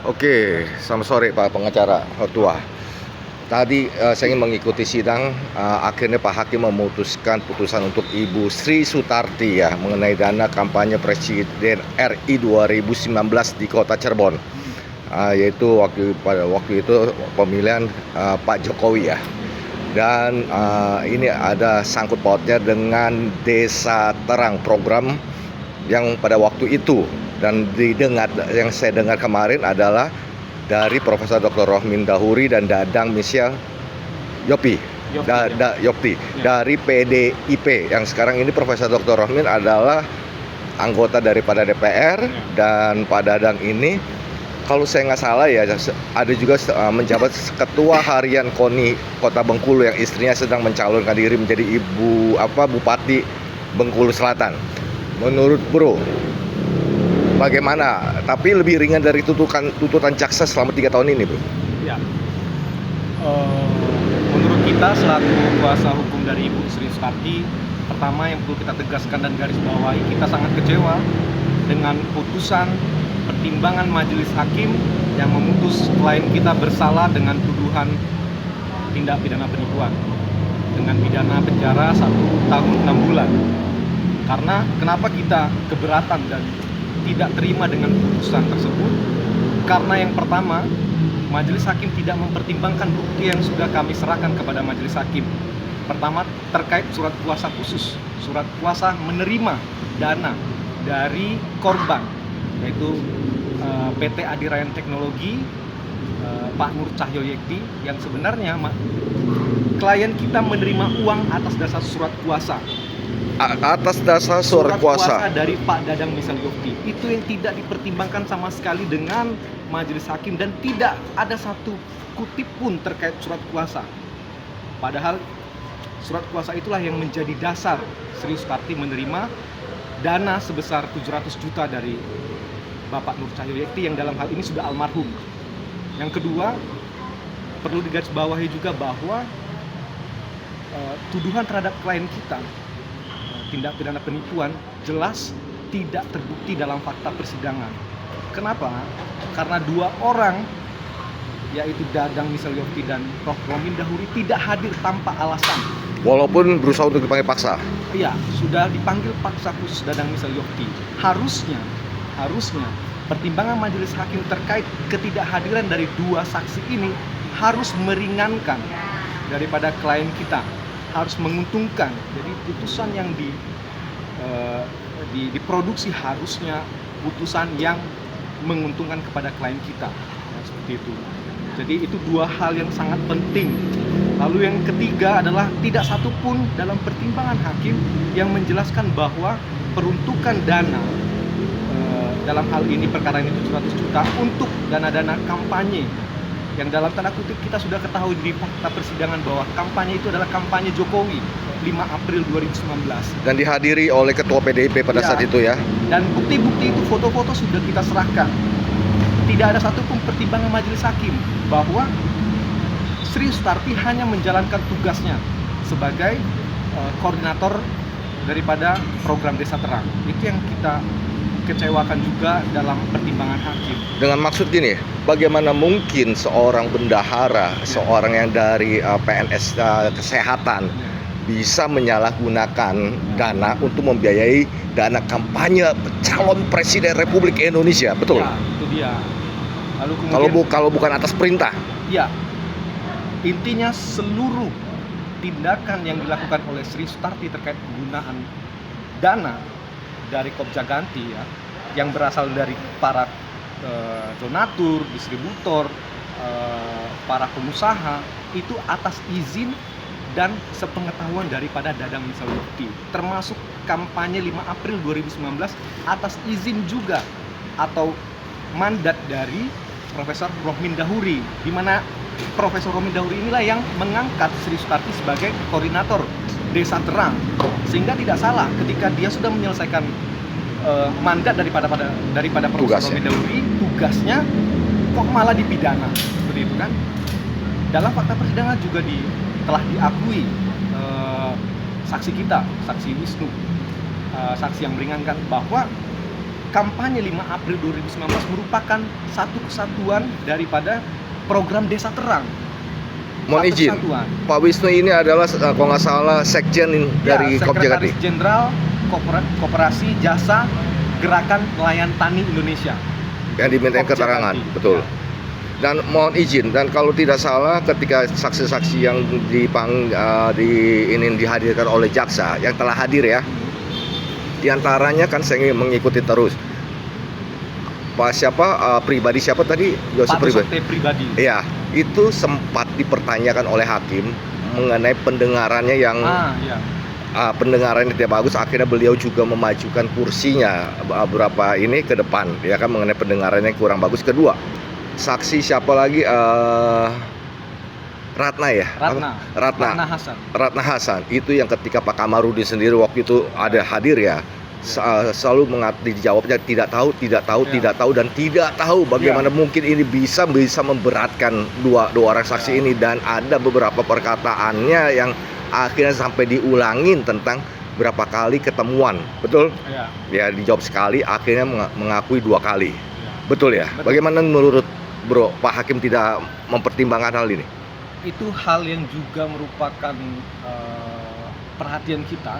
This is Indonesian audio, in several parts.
Oke, selamat sore Pak Pengacara Tua. Tadi saya ingin mengikuti sidang, akhirnya Pak Hakim memutuskan putusan untuk Ibu Sri Sutarti ya mengenai dana kampanye Presiden RI 2019 di Kota Cirebon, yaitu pada waktu itu pemilihan Pak Jokowi ya. Dan ini ada sangkut pautnya dengan Desa Terang, program yang pada waktu itu, dan yang saya dengar kemarin adalah dari Profesor Dr. Rohmin Dahuri dan Dadang Michelle Yopti dari PDIP, yang sekarang ini Profesor Dr. Rohmin adalah anggota daripada DPR, dan Pak Dadang ini kalau saya nggak salah ya ada juga menjabat ketua harian KONI Kota Bengkulu, yang istrinya sedang mencalonkan diri menjadi Bupati Bengkulu Selatan. Menurut Bro, bagaimana? Tapi lebih ringan dari tuntutan jaksa selama 3 tahun ini, Bro. Ya, menurut kita selaku kuasa hukum dari Ibu Sri Sutarti, pertama yang perlu kita tegaskan dan garis bawahi, kita sangat kecewa dengan putusan pertimbangan majelis hakim yang memutus klien kita bersalah dengan tuduhan tindak pidana penipuan dengan pidana penjara 1 tahun 6 bulan. Karena kenapa kita keberatan dan tidak terima dengan putusan tersebut? Karena yang pertama, majelis hakim tidak mempertimbangkan bukti yang sudah kami serahkan kepada majelis hakim. Pertama, terkait surat kuasa khusus, surat kuasa menerima dana dari korban, yaitu PT Adirayan Teknologi, Pak Nur Cahyoyekti, yang sebenarnya klien kita menerima uang atas dasar surat kuasa. Surat kuasa dari Pak Dadang Michelle Yopti itu yang tidak dipertimbangkan sama sekali dengan majelis hakim, dan tidak ada satu kutip pun terkait surat kuasa. Padahal surat kuasa itulah yang menjadi dasar Sri Sutarti menerima dana sebesar 700 juta dari Bapak Nur Cahyoyekti yang dalam hal ini sudah almarhum. Yang kedua, perlu digarisbawahi juga bahwa tuduhan terhadap klien kita, tindak pidana penipuan, jelas tidak terbukti dalam fakta persidangan. Kenapa? Karena 2 orang, yaitu Dadang Michelle Yopti dan Prof. Rohmin Dahuri, tidak hadir tanpa alasan. Walaupun berusaha untuk dipanggil paksa. Iya, sudah dipanggil paksa khusus Dadang Michelle Yopti. Harusnya pertimbangan majelis hakim terkait ketidakhadiran dari 2 saksi ini harus meringankan daripada klien kita, harus menguntungkan. Jadi putusan yang diproduksi harusnya putusan yang menguntungkan kepada klien kita, ya, seperti itu. Jadi itu 2 hal yang sangat penting. Lalu yang ketiga adalah tidak satupun dalam pertimbangan hakim yang menjelaskan bahwa peruntukan dana dalam hal ini perkara ini 700 juta untuk dana-dana kampanye, yang dalam tanda kutip kita sudah ketahui di fakta persidangan bahwa kampanye itu adalah kampanye Jokowi 5 April 2019 dan dihadiri oleh ketua PDIP pada saat itu ya. Dan bukti-bukti itu, foto-foto sudah kita serahkan. Tidak ada satupun pertimbangan majelis hakim bahwa Sri Sutarti hanya menjalankan tugasnya sebagai koordinator daripada program Desa Terang. Itu yang kita kecewakan juga dalam pertimbangan hakim. Dengan maksud gini, bagaimana mungkin seorang bendahara, seorang yang dari PNS kesehatan bisa menyalahgunakan dana untuk membiayai dana kampanye calon presiden Republik Indonesia, betul? Ya, itu dia. Lalu kemudian, kalau bukan atas perintah. Ya, intinya seluruh tindakan yang dilakukan oleh Sri Sutarti terkait penggunaan dana dari Kopja Ganti ya, yang berasal dari para donatur, distributor, para pengusaha, itu atas izin dan sepengetahuan daripada Dadang Michelle Yopti, termasuk kampanye 5 April 2019 atas izin juga atau mandat dari Profesor Rohmin Dahuri, di mana Profesor Rohmin Dahuri inilah yang mengangkat Sri Sutarti sebagai koordinator Desa Terang, sehingga tidak salah ketika dia sudah menyelesaikan mandat daripada Profesor Rohmin Dahuri, tugasnya kok malah dipidana, seperti itu kan. Dalam fakta persidangan juga telah diakui saksi kita, saksi Wisnu, saksi yang meringankan, bahwa kampanye 5 April 2019 merupakan satu kesatuan daripada program Desa Terang. Mohon Satu izin, kesatuan. Pak Wisnu ini adalah kalau nggak salah sekjen dari Kopjaganti. Sekretaris Jenderal Koperasi Jasa Gerakan Nelayan Tani Indonesia. Yang dimintain keterangan, Kopjaganti. betul. Ya. Dan mohon izin, dan kalau tidak salah ketika saksi-saksi yang dihadirkan oleh jaksa yang telah hadir ya, diantaranya kan saya mengikuti terus. Pak siapa pribadi siapa tadi? Yosef Pak pribadi. Dosote pribadi. Iya, itu sempat dipertanyakan oleh hakim mengenai pendengarannya yang Iya. pendengarannya tidak bagus. Akhirnya beliau juga memajukan kursinya beberapa ini ke depan, ya kan, mengenai pendengarannya yang kurang bagus. Kedua, saksi siapa lagi? Ratna ya? Ratna Hasan. Ratna Hasan itu yang ketika Pak Kamarudin sendiri waktu itu ada hadir ya, selalu dijawabnya tidak tahu dan tidak tahu. Bagaimana mungkin ini bisa memberatkan dua orang saksi ini, dan ada beberapa perkataannya yang akhirnya sampai diulangin tentang berapa kali ketemuan, betul? Ya dijawab sekali, akhirnya mengakui 2 kali, betul ya? Betul. Bagaimana menurut Bro, Pak Hakim tidak mempertimbangkan hal ini? Itu hal yang juga merupakan perhatian kita,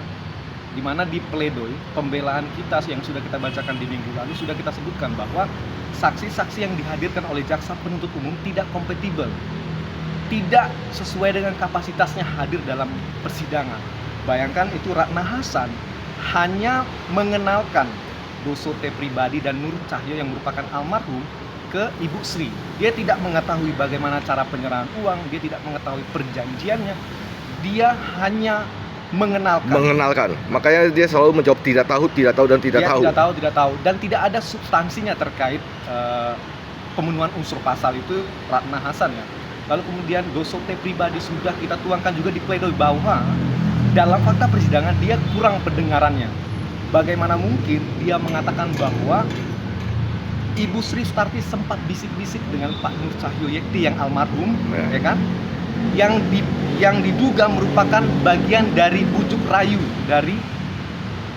di mana di pledoi pembelaan kita yang sudah kita bacakan di minggu lalu sudah kita sebutkan bahwa saksi-saksi yang dihadirkan oleh jaksa penuntut umum tidak kompatibel, tidak sesuai dengan kapasitasnya hadir dalam persidangan. Bayangkan itu Ratna Hasan hanya mengenalkan Dosote pribadi dan Nur Cahyo yang merupakan almarhum ke Ibu Sri. Dia tidak mengetahui bagaimana cara penyerahan uang, dia tidak mengetahui perjanjiannya. Dia hanya mengenalkan. Makanya dia selalu menjawab tidak tahu dan tidak tahu. Tidak tahu dan tidak ada substansinya terkait pemenuhan unsur pasal itu Ratna Hasan ya. Lalu kemudian Dosote pribadi sudah kita tuangkan juga di pledoi bahwa dalam fakta persidangan dia kurang pendengarannya. Bagaimana mungkin dia mengatakan bahwa Ibu Sri Sutarti sempat bisik-bisik dengan Pak Nur Cahyo Yekti yang almarhum, ya kan? Yang diduga merupakan bagian dari bujuk rayu dari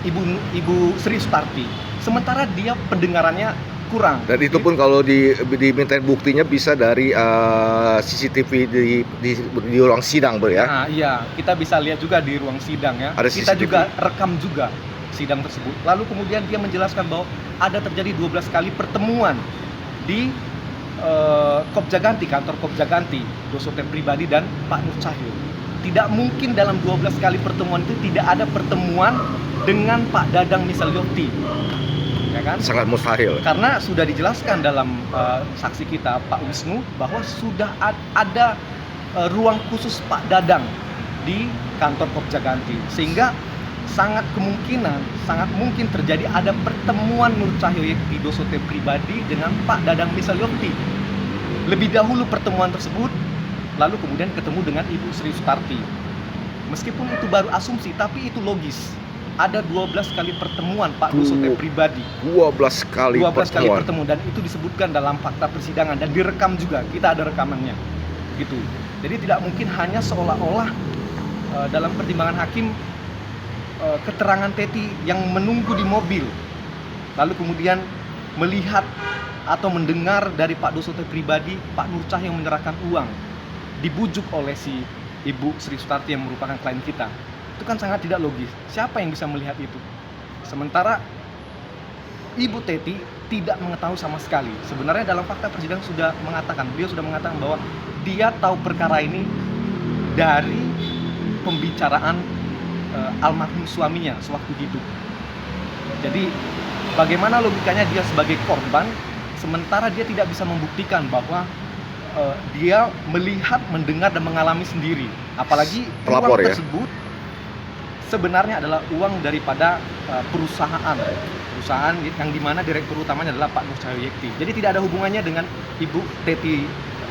Ibu Sri Sutarti. Sementara dia pendengarannya kurang. Dan itu pun kalau dimintain buktinya bisa dari CCTV di ruang sidang, Bro ya. Nah, iya, kita bisa lihat juga di ruang sidang ya. Ada Kita CCTV. juga rekam juga sidang tersebut. Lalu kemudian dia menjelaskan bahwa ada terjadi 12 kali pertemuan di Kopjaganti, kantor Kopjaganti, Dosote pribadi dan Pak Nur Cahyo. Tidak mungkin dalam 12 kali pertemuan itu tidak ada pertemuan dengan Pak Dadang Misalyokti, ya kan? Sangat mustahil. Karena sudah dijelaskan dalam saksi kita Pak Wisnu bahwa sudah ada ruang khusus Pak Dadang di kantor Kopjaganti, sehingga sangat mungkin terjadi ada pertemuan Nur Cahyo Yekti Dosote pribadi dengan Pak Dadang Misalyokti. Lebih dahulu pertemuan tersebut, lalu kemudian ketemu dengan Ibu Sri Sutarti. Meskipun itu baru asumsi, tapi itu logis. Ada 12 kali pertemuan Pak Dosote pribadi. 12 kali pertemuan, dan itu disebutkan dalam fakta persidangan dan direkam juga. Kita ada rekamannya. Gitu. Jadi tidak mungkin hanya seolah-olah dalam pertimbangan hakim keterangan Teti yang menunggu di mobil, lalu kemudian melihat atau mendengar dari Pak Dosote pribadi Pak Nur Cahyo yang menyerahkan uang, dibujuk oleh si Ibu Sri Sutarti yang merupakan klien kita. Itu kan sangat tidak logis. Siapa yang bisa melihat itu? Sementara Ibu Teti tidak mengetahui sama sekali. Sebenarnya dalam fakta persidangan beliau sudah mengatakan bahwa dia tahu perkara ini dari pembicaraan almarhum suaminya sewaktu hidup. Jadi bagaimana logikanya dia sebagai korban, sementara dia tidak bisa membuktikan bahwa dia melihat, mendengar dan mengalami sendiri. Apalagi pelapor uang ya? tersebut sebenarnya adalah uang daripada perusahaan yang dimana direktur utamanya adalah Pak Nur Cahyo Yekti. Jadi tidak ada hubungannya dengan Ibu Teti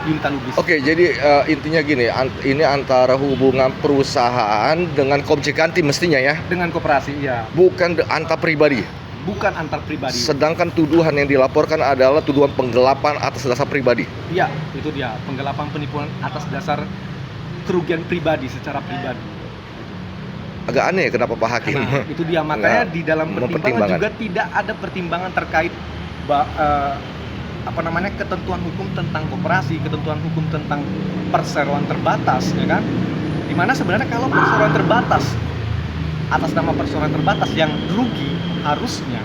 Yunita Lubis. Oke, jadi intinya gini, ini antara hubungan perusahaan dengan Kopjaganti mestinya ya? Dengan koperasi, iya. Bukan antar pribadi. Bukan antar pribadi. Sedangkan tuduhan yang dilaporkan adalah tuduhan penggelapan atas dasar pribadi. Iya, itu dia, penggelapan penipuan atas dasar kerugian pribadi secara pribadi. agak aneh kenapa Pak Hakim. Nah, itu dia makanya di dalam pertimbangan mempertimbangkan. juga tidak ada pertimbangan terkait ketentuan hukum tentang koperasi, ketentuan hukum tentang perseroan terbatas, ya kan? Dimana sebenarnya kalau perseroan terbatas atas nama perseroan terbatas yang rugi, harusnya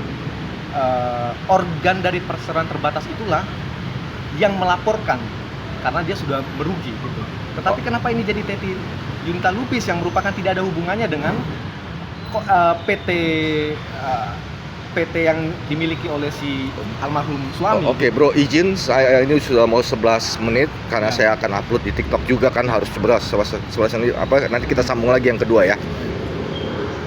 organ dari perseroan terbatas itulah yang melaporkan karena dia sudah merugi gitu. Tetapi kenapa ini jadi Teti Yunita Lubis yang merupakan tidak ada hubungannya dengan PT yang dimiliki oleh si almarhum suami. Oke, Bro, izin saya ini sudah mau 11 menit karena saya akan upload di TikTok juga kan harus 11 menit nanti kita sambung lagi yang kedua ya.